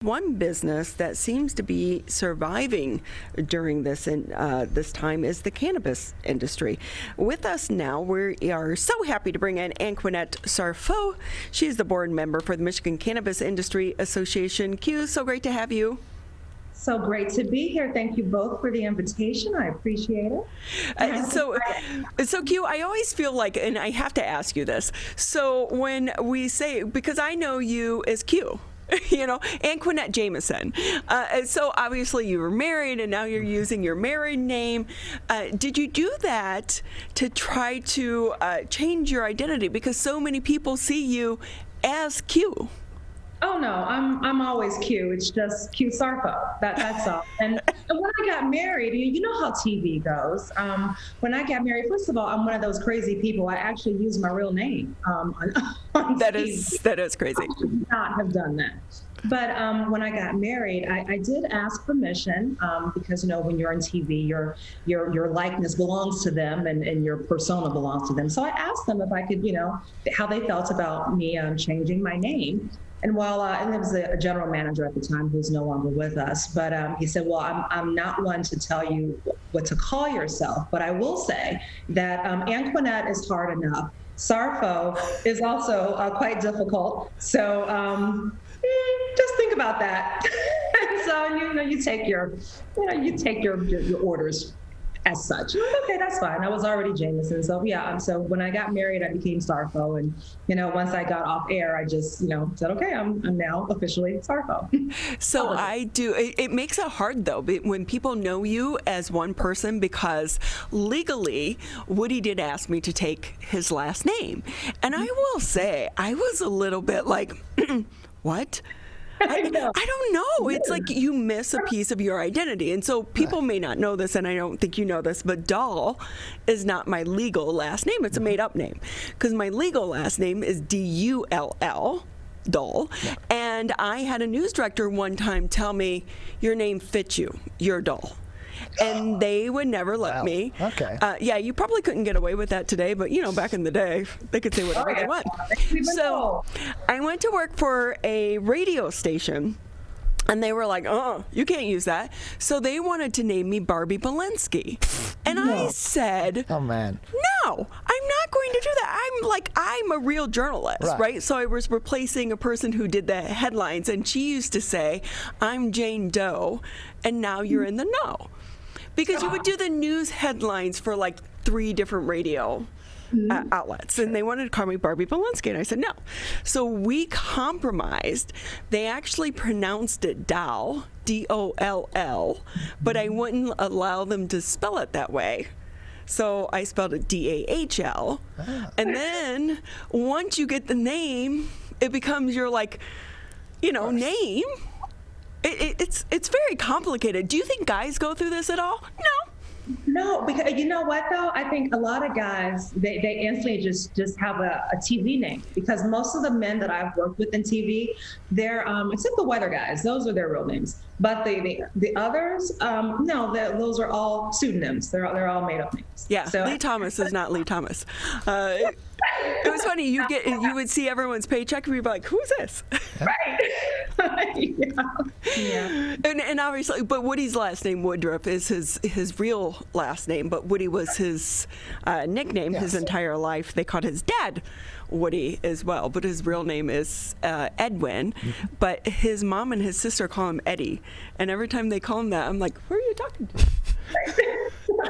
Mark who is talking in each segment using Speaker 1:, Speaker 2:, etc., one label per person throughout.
Speaker 1: One business that seems to be surviving during this this time is the cannabis industry. With us now, we are so happy to bring in Anqunette Sarfoh. She is the board member for the Michigan Cannabis Industry Association. Q, so great to have you.
Speaker 2: So great to be here. Thank you both for the invitation. I appreciate it.
Speaker 1: So Q, I always feel like, and I have to ask you this. So when we say, because I know you as Q, you know, Anqunette Jameson. So obviously you were married and now you're using your married name. Did you do that to try to change your identity? Because so many people see you as Q.
Speaker 2: Oh no, I'm always Q. It's just Q Sarfoh. That's all. And when I got married, you know how TV goes. When I got married, first of all, I'm one of those crazy people. I actually use my real name on
Speaker 1: that
Speaker 2: TV.
Speaker 1: That is crazy.
Speaker 2: I should not have done that. But when I got married, I did ask permission because, you know, when you're on TV, your likeness belongs to them and your persona belongs to them. So I asked them if I could, you know, how they felt about me changing my name. And while and there was a general manager at the time who's no longer with us, but he said, well, I'm not one to tell you what to call yourself, but I will say that Anqunette is hard enough. Sarfoh is also quite difficult. So just think about that. And so you take your orders as such. Okay, that's fine. I was already Jameson. So yeah, so when I got married, I became Sarfoh. And, you know, once I got off air, I just, you know, said, okay, I'm now officially Sarfoh.
Speaker 1: So it makes it hard though, when people know you as one person, because legally, Woody did ask me to take his last name. And I will say, I was a little bit like, what? I don't know. It's like you miss a piece of your identity. And so people may not know this, and I don't think you know this, but Dahl is not my legal last name. It's a made-up name. Because my legal last name is D-U-L-L, Dahl. Yeah. And I had a news director one time tell me, your name fits you. You're Dahl. And they would never let me.
Speaker 3: Okay.
Speaker 1: Yeah, you probably couldn't get away with that today, but you know, back in the day, they could say whatever they want. So I went to work for a radio station, and they were like, you can't use that. So they wanted to name me Barbie Belinsky. And I said,
Speaker 3: oh man,
Speaker 1: no, I'm not going to do that. I'm a real journalist, right? So I was replacing a person who did the headlines, and she used to say, I'm Jane Doe, and now you're in the know. Because you would do the news headlines for like 3 different radio outlets, and they wanted to call me Barbie Belinsky, and I said no. So we compromised. They actually pronounced it Doll, D-O-L-L, but I wouldn't allow them to spell it that way. So I spelled it D-A-H-L. And then once you get the name, it becomes your name. It's very complicated. Do you think guys go through this at all?
Speaker 2: No, because you know what though? I think a lot of guys, they instantly just have a TV name, because most of the men that I've worked with in TV, they're except the weather guys, those are their real names. But the others, no, those are all pseudonyms. They're all made up names.
Speaker 1: Yeah, so, Lee Thomas is not Lee Thomas. It was funny. You would see everyone's paycheck and you'd be like, "Who's this?"
Speaker 2: Right. Yeah.
Speaker 1: And obviously, but Woody's last name Woodruff is his real last name, but Woody was his nickname his entire life. They called his dad Woody as well, but his real name is Edwin. But his mom and his sister call him Eddie, and every time they call him that, I'm like, "Who are you talking to?"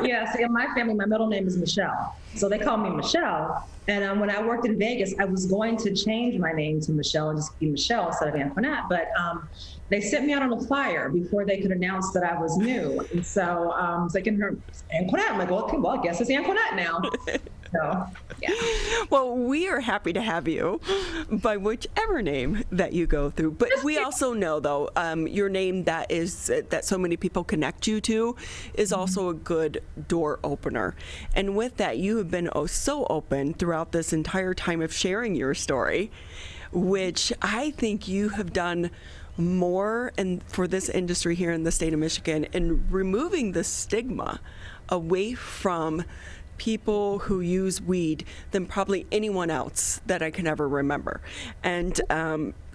Speaker 2: Yeah, see, in my family, my middle name is Michelle. So they call me Michelle. And when I worked in Vegas, I was going to change my name to Michelle and just be Michelle instead of Anqunette. But they sent me out on a flyer before they could announce that I was new. And so it's like, Anqunette. I'm like, well, I guess it's Anqunette now. So, yeah.
Speaker 1: Well, we are happy to have you by whichever name that you go through. But we also know, though, your name that so many people connect you to is also a good door opener. And with that, you have been so open throughout this entire time of sharing your story, which I think you have done more for this industry here in the state of Michigan in removing the stigma away from people who use weed than probably anyone else that I can ever remember. And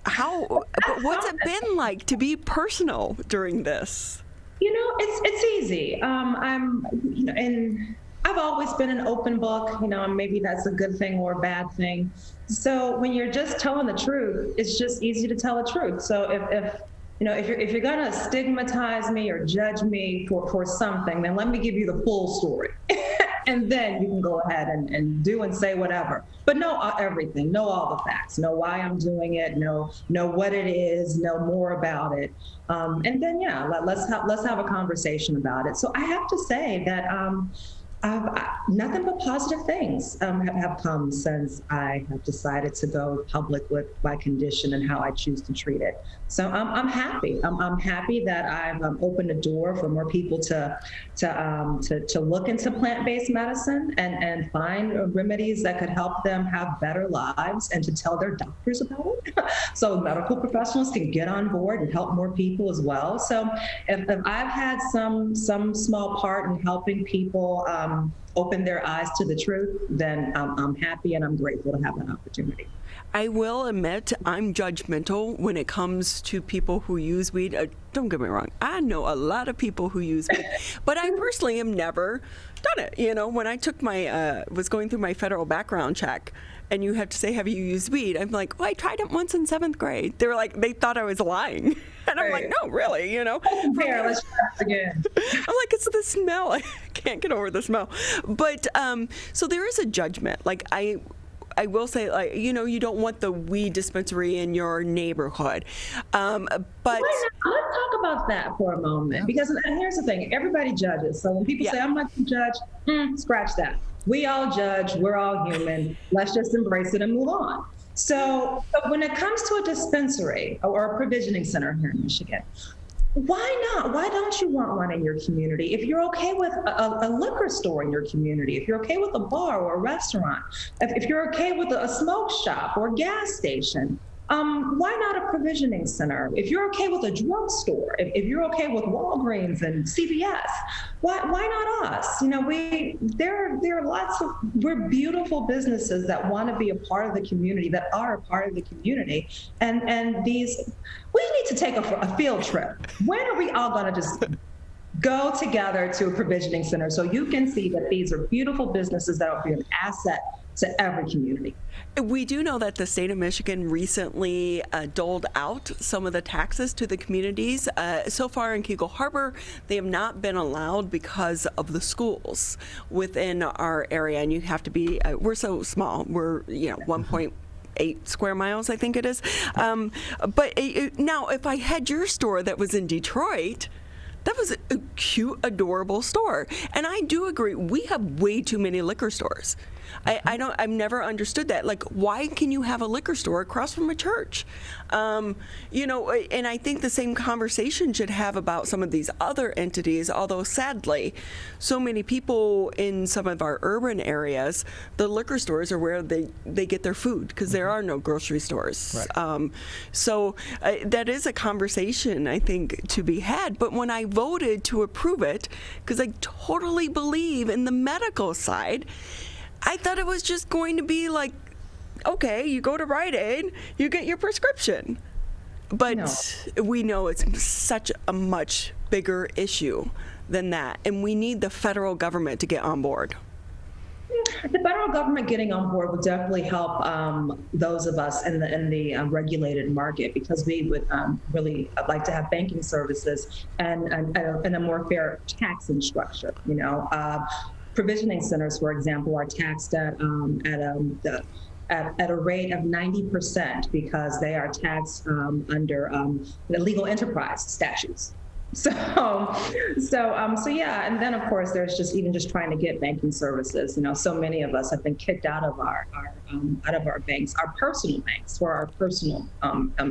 Speaker 1: But what's it been like to be personal during this?
Speaker 2: It's easy. And I've always been an open book, and maybe that's a good thing or a bad thing. So when you're just telling the truth, it's just easy to tell the truth. So if you're gonna stigmatize me or judge me for something, then let me give you the full story. And then you can go ahead and do and say whatever. But know everything, know all the facts, know why I'm doing it, know what it is, know more about it. And then, let's have a conversation about it. So I have to say that nothing but positive things have come since I have decided to go public with my condition and how I choose to treat it. So I'm happy. I'm happy that I've opened a door for more people to look into plant-based medicine and find remedies that could help them have better lives and to tell their doctors about it. So medical professionals can get on board and help more people as well. So if I've had some small part in helping people open their eyes to the truth, then I'm happy and I'm grateful to have that opportunity.
Speaker 1: I will admit I'm judgmental when it comes to people who use weed. Don't get me wrong. I know a lot of people who use weed, but I personally have never done it. When I took was going through my federal background check, and you have to say, have you used weed? I'm like, well, I tried it once in 7th grade. They were like, they thought I was lying. And I'm like, no, really,
Speaker 2: Here, let's try this again.
Speaker 1: I'm like, it's the smell. I can't get over the smell. But so there is a judgment. Like I will say, like, you don't want the weed dispensary in your neighborhood. But
Speaker 2: let's talk about that for a moment, because and here's the thing: everybody judges. So when people say, "I'm not going to judge," scratch that. We all judge. We're all human. Let's just embrace it and move on. So when it comes to a dispensary or a provisioning center here in Michigan, why not? Why don't you want one in your community? If you're okay with a liquor store in your community, if you're okay with a bar or a restaurant, if you're okay with a smoke shop or gas station, why not a provisioning center? If you're okay with a drugstore, if you're okay with Walgreens and CVS, why not us? There are lots of, we're beautiful businesses that want to be a part of the community, that are a part of the community. And we need to take a field trip. When are we all going to just go together to a provisioning center so you can see that these are beautiful businesses that will be an asset to every community?
Speaker 1: We do know that the state of Michigan recently doled out some of the taxes to the communities. So far in Kegel Harbor, they have not been allowed because of the schools within our area. And you have to be, we're so small, we're 1.8 square miles, I think it is. But now, if I had your store that was in Detroit, that was a cute, adorable store. And I do agree, we have way too many liquor stores. I've never understood that. Like, why can you have a liquor store across from a church? And I think the same conversation should have about some of these other entities, although sadly, so many people in some of our urban areas, the liquor stores are where they get their food because there are no grocery stores. Right. So that is a conversation, I think, to be had. But when I voted to approve it, because I totally believe in the medical side, I thought it was just going to be like, okay, you go to Rite Aid, you get your prescription. But we know it's such a much bigger issue than that. And we need the federal government to get on board.
Speaker 2: The federal government getting on board would definitely help those of us in the regulated market, because we would really like to have banking services and a more fair taxing structure. Provisioning centers, for example, are taxed at a rate of 90% because they are taxed under the legal enterprise statutes. So yeah, and then of course there's just trying to get banking services. So many of us have been kicked out of our banks, our personal banks, for our personal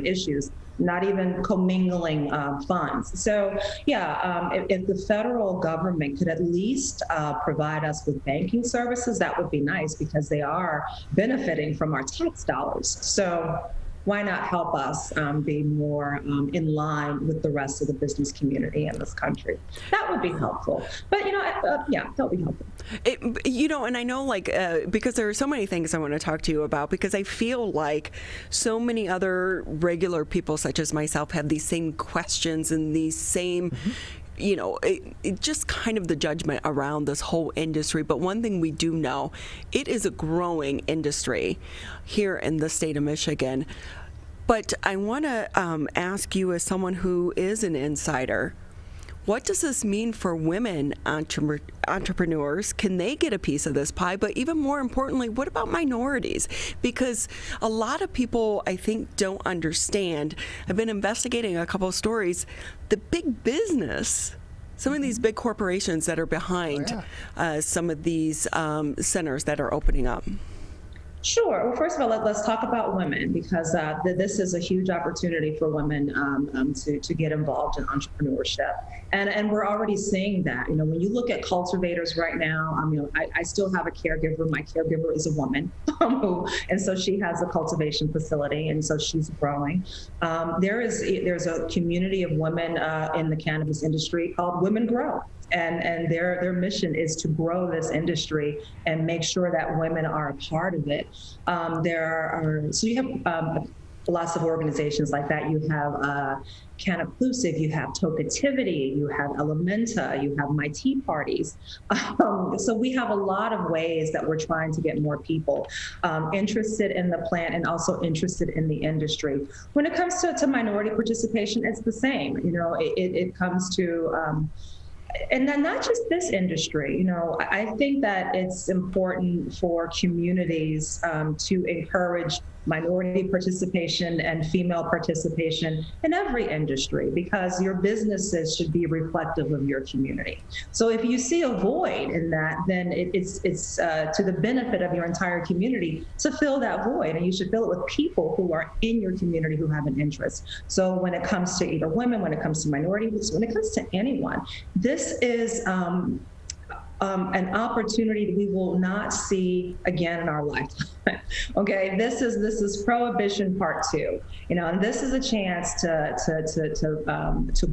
Speaker 2: issues. Not even commingling funds. So yeah, if the federal government could at least provide us with banking services, that would be nice, because they are benefiting from our tax dollars. So why not help us be more in line with the rest of the business community in this country? That would be helpful. But, yeah, that would be helpful.
Speaker 1: And I know, because there are so many things I want to talk to you about, because I feel like so many other regular people such as myself have these same questions and these same just kind of the judgment around this whole industry. But one thing we do know, it is a growing industry here in the state of Michigan. But I want to ask you, as someone who is an insider, what does this mean for women entrepreneurs? Can they get a piece of this pie? But even more importantly, what about minorities? Because a lot of people, I think, don't understand. I've been investigating a couple of stories. The big business, some of these big corporations that are behind some of these centers that are opening up.
Speaker 2: Sure. Well, first of all, let's talk about women, because this is a huge opportunity for women to get involved in entrepreneurship. And we're already seeing that. When you look at cultivators right now, I still have a caregiver. My caregiver is a woman, and so she has a cultivation facility, and so she's growing. There's a community of women in the cannabis industry called Women Grow. And their mission is to grow this industry and make sure that women are a part of it. So you have lots of organizations like that. You have Canaplusive, you have Tokativity, you have Elementa, you have My Tea Parties. So we have a lot of ways that we're trying to get more people interested in the plant and also interested in the industry. When it comes to minority participation, it's the same. It comes to and then not just this industry. I think that it's important for communities to encourage minority participation and female participation in every industry, because your businesses should be reflective of your community. So if you see a void in that, then it's to the benefit of your entire community to fill that void, and you should fill it with people who are in your community who have an interest. So when it comes to either women, when it comes to minorities, when it comes to anyone, this is an opportunity that we will not see again in our lifetime. Okay, this is Prohibition Part 2. And this is a chance to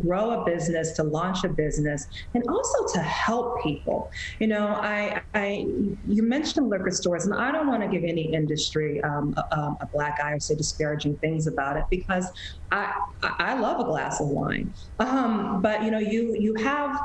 Speaker 2: grow a business, to launch a business, and also to help people. You mentioned liquor stores, and I don't want to give any industry a black eye or say disparaging things about it, because I love a glass of wine. But you have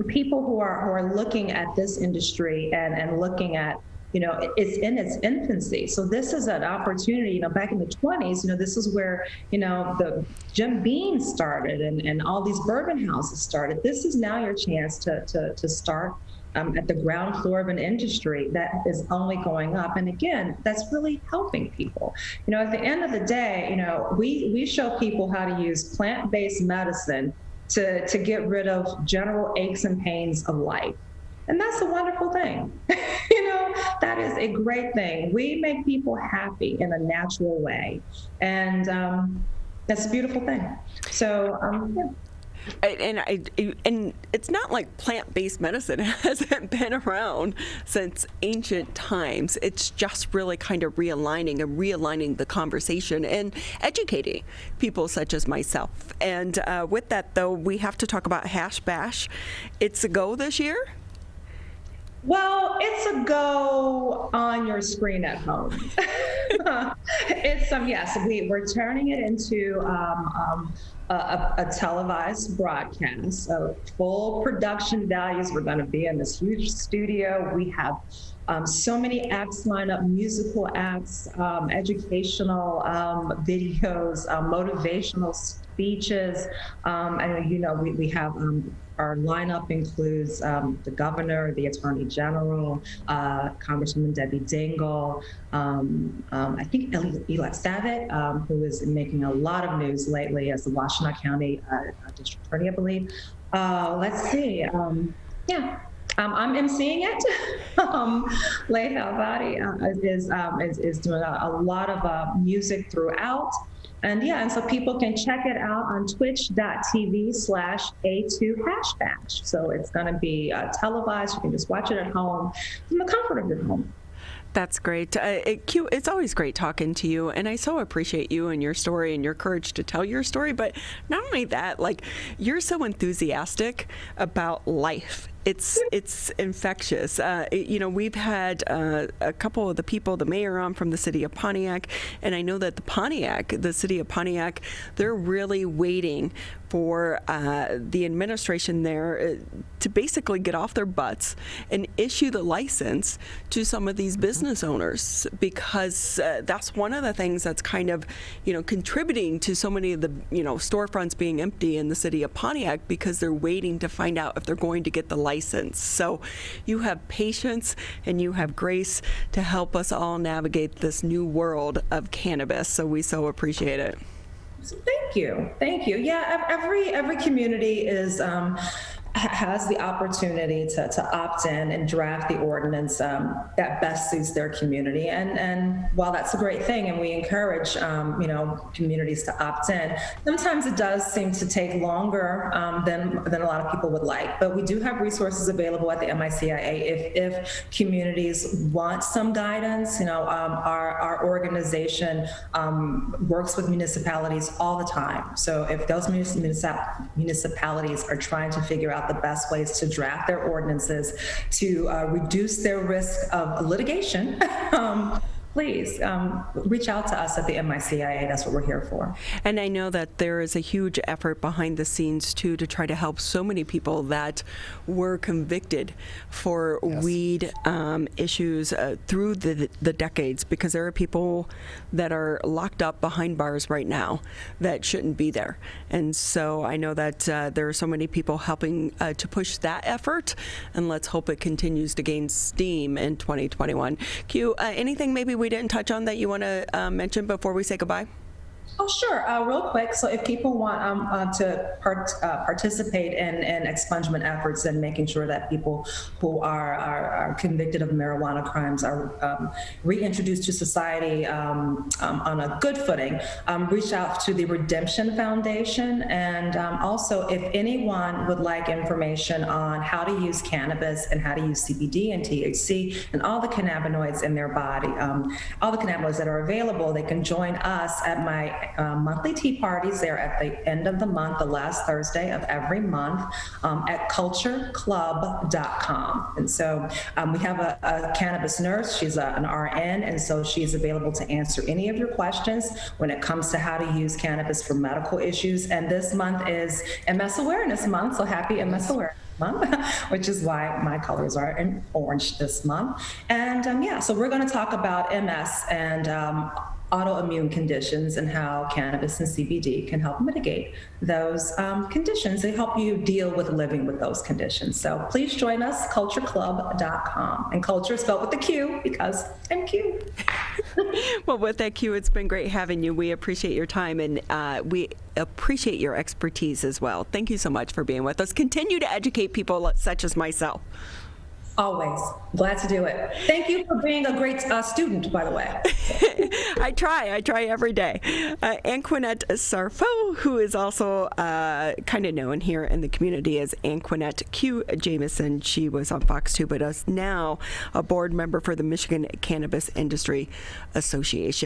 Speaker 2: people who are looking at this industry and looking at, it's in its infancy. So this is an opportunity, back in the 20s, this is where, the Jim Beam started and all these bourbon houses started. This is now your chance to start at the ground floor of an industry that is only going up. And again, that's really helping people. At the end of the day, we show people how to use plant-based medicine to get rid of general aches and pains of life. And that's a wonderful thing. That is a great thing. We make people happy in a natural way. And that's a beautiful thing. So, yeah.
Speaker 1: And it's not like plant-based medicine hasn't been around since ancient times. It's just really kind of realigning the conversation and educating people such as myself. And with that, though, we have to talk about Hash Bash. It's a go this year?
Speaker 2: Well, it's a go on your screen at home. It's yes, we're turning it into a televised broadcast. So full production values. We're going to be in this huge studio. We have so many acts lined up, musical acts, educational videos, motivational speeches. And we have our lineup includes the governor, the attorney general, Congresswoman Debbie Dingell, I think Eli Savitt, who is making a lot of news lately as the Washtenaw County District Attorney, I believe. Let's see. I'm emceeing it. Leila Al-Vadi is doing a lot of music throughout. And so people can check it out on twitch.tv/A2hashbash. So it's going to be televised. You can just watch it at home from the comfort of your home.
Speaker 1: That's great. It's always great talking to you, and I so appreciate you and your story and your courage to tell your story. But not only that, like, you're so enthusiastic about life. It's infectious. We've had a couple of the people, the mayor on from the city of Pontiac, and I know that the city of Pontiac, they're really waiting for the administration there to basically get off their butts and issue the license to some of these business owners, because that's one of the things that's kind of, contributing to so many of the, storefronts being empty in the city of Pontiac, because they're waiting to find out if they're going to get the license. So you have patience and you have grace to help us all navigate this new world of cannabis. So we so appreciate it.
Speaker 2: Thank you. Yeah, every community has the opportunity to opt in and draft the ordinance that best suits their community. And while that's a great thing, and we encourage communities to opt in, sometimes it does seem to take longer than a lot of people would like. But we do have resources available at the MICIA if communities want some guidance. Our organization works with municipalities all the time. So if those municipalities are trying to figure out the best ways to draft their ordinances to reduce their risk of litigation, please reach out to us at the MICIA. That's what we're here for.
Speaker 1: And I know that there is a huge effort behind the scenes, too, to try to help so many people that were convicted for weed issues through the decades, because there are people that are locked up behind bars right now that shouldn't be there. And so I know that there are so many people helping to push that effort, and let's hope it continues to gain steam in 2021. Q, anything maybe we didn't touch on that you want to mention before we say goodbye?
Speaker 2: Oh, sure. Real quick. So if people want to participate in expungement efforts and making sure that people who are convicted of marijuana crimes are reintroduced to society on a good footing, reach out to the Redemption Foundation. And also, if anyone would like information on how to use cannabis and how to use CBD and THC and all the cannabinoids in their body, all the cannabinoids that are available, they can join us at my monthly tea parties there at the end of the month, the last Thursday of every month, at cultureclub.com. And so we have a cannabis nurse. She's an RN, and so she's available to answer any of your questions when it comes to how to use cannabis for medical issues. And this month is MS Awareness Month, so happy MS Awareness Month, which is why my colors are in orange this month. And so we're going to talk about MS and autoimmune conditions and how cannabis and CBD can help mitigate those conditions. They help you deal with living with those conditions. So please join us, cultureclub.com. And culture is spelled with a Q because I'm cute.
Speaker 1: Well, with that, Q, it's been great having you. We appreciate your time, and we appreciate your expertise as well. Thank you so much for being with us. Continue to educate people such as myself.
Speaker 2: Always. Glad to do it. Thank you for being a great student, by the way.
Speaker 1: I try every day. Anqunette Sarfoh, who is also kind of known here in the community as Anqunette Q Jameson. She was on Fox 2, but is now a board member for the Michigan Cannabis Industry Association.